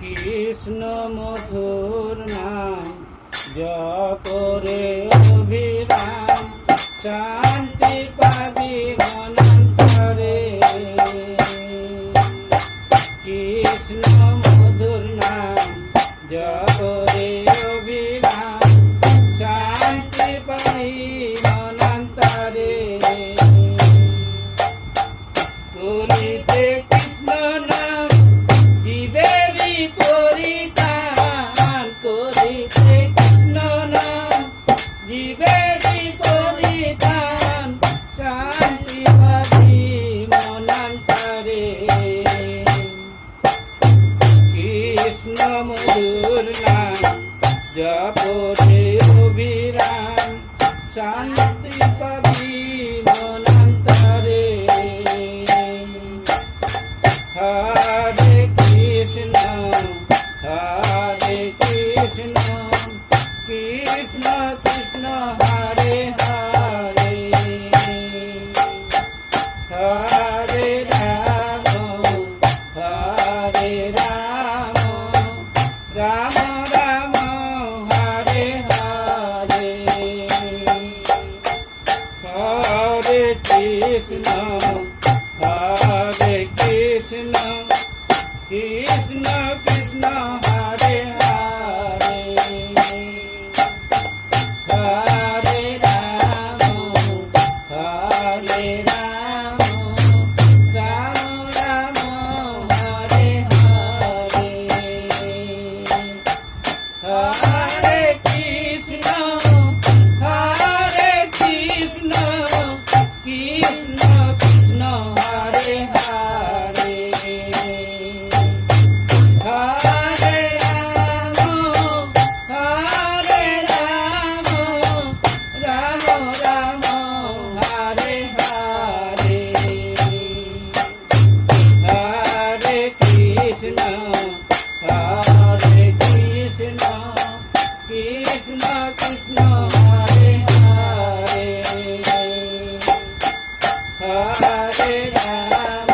কৃষ্ণ মধুর নাম জপ রে অভিরাম, শান্তি পাবি মনান্তরে। কৃষ্ণ মধুর নাম জপ রে অভিরাম, শান্তি পাবি মনান্তরে। কলিতে কৃষ্ণ নাম জীবেরি পরিত্রাণ, কলিতে কৃষ্ণ নাম জীবেরি পরিত্রাণ, শান্তি পাবি মনান্তরে। কৃষ্ণ মধুর নাম জপ রে অভিরাম, শান্তি পাবি মনান্তরে। হরে কৃষ্ণ হরে কৃষ্ণ, কৃষ্ণ কৃষ্ণ হরে হরে, হরে রাম হরে রাম, রাম রাম হরে হরে। হরে কৃষ্ণ হরে কৃষ্ণ, কৃষ্ণ কৃষ্ণ হরে হরে, হরে রাম হরে রাম, রাম রাম হরে হরে। হরে কৃষ্ণ হরে কৃষ্ণ, কৃষ্ণ কৃষ্ণ হরে হরে, হরে রাম হরে রাম, রাম রাম হরে হরে। হরে কৃষ্ণ হরে কৃষ্ণ, কৃষ্ণ কৃষ্ণ হরে হরে, হরে রাম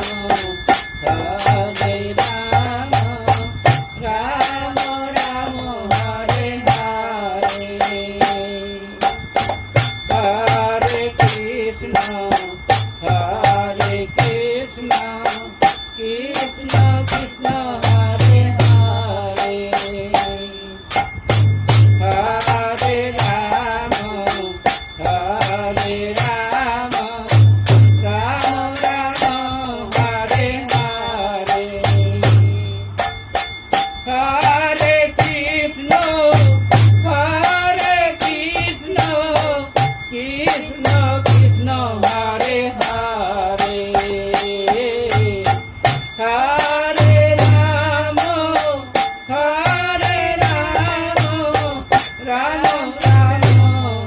হরে রাম, রাম রাম হরে হরে। হরে কৃষ্ণ হরে কৃষ্ণ, কৃষ্ণ কৃষ্ণ হরে হরে, হরে রাম হরে রাম, রাম রাম হরে হরে। হরে কৃষ্ণ হরে কৃষ্ণ, কৃষ্ণ কৃষ্ণ হরে হরে, হরে রাম হরে রাম, রাম রাম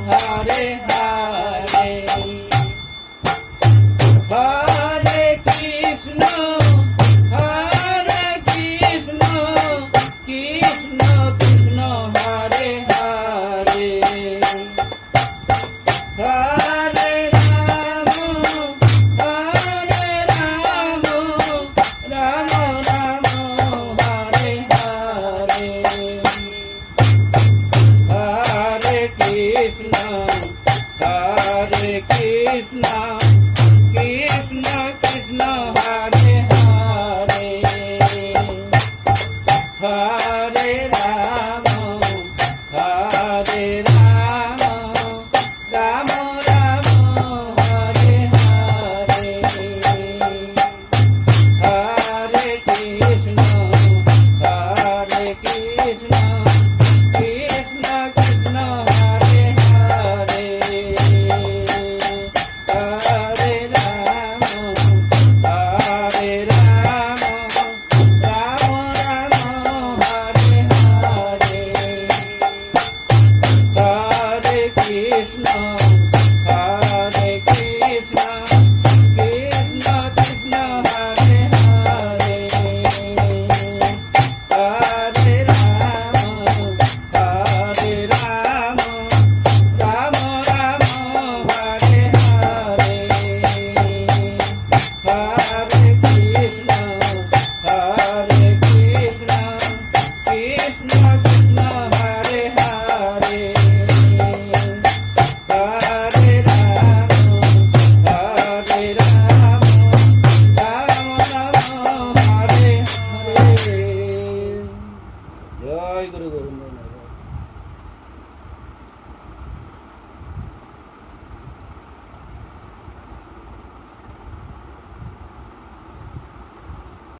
হরে হরে। হরে কৃষ্ণ হরে কৃষ্ণ, কৃষ্ণ কৃষ্ণ হরে হরে, হরে রাম হরে রাম, রাম রাম হরে হরে। হরে কৃষ্ণ হরে কৃষ্ণ, কৃষ্ণ কৃষ্ণ হরে হরে, হরে রাম হরে রাম, রাম রাম হরে হরে। হরে কৃষ্ণ হরে কৃষ্ণ, কৃষ্ণ কৃষ্ণ হরে হরে, হরে রাম হরে রাম, রাম রাম হরে হরে। হরে কৃষ্ণ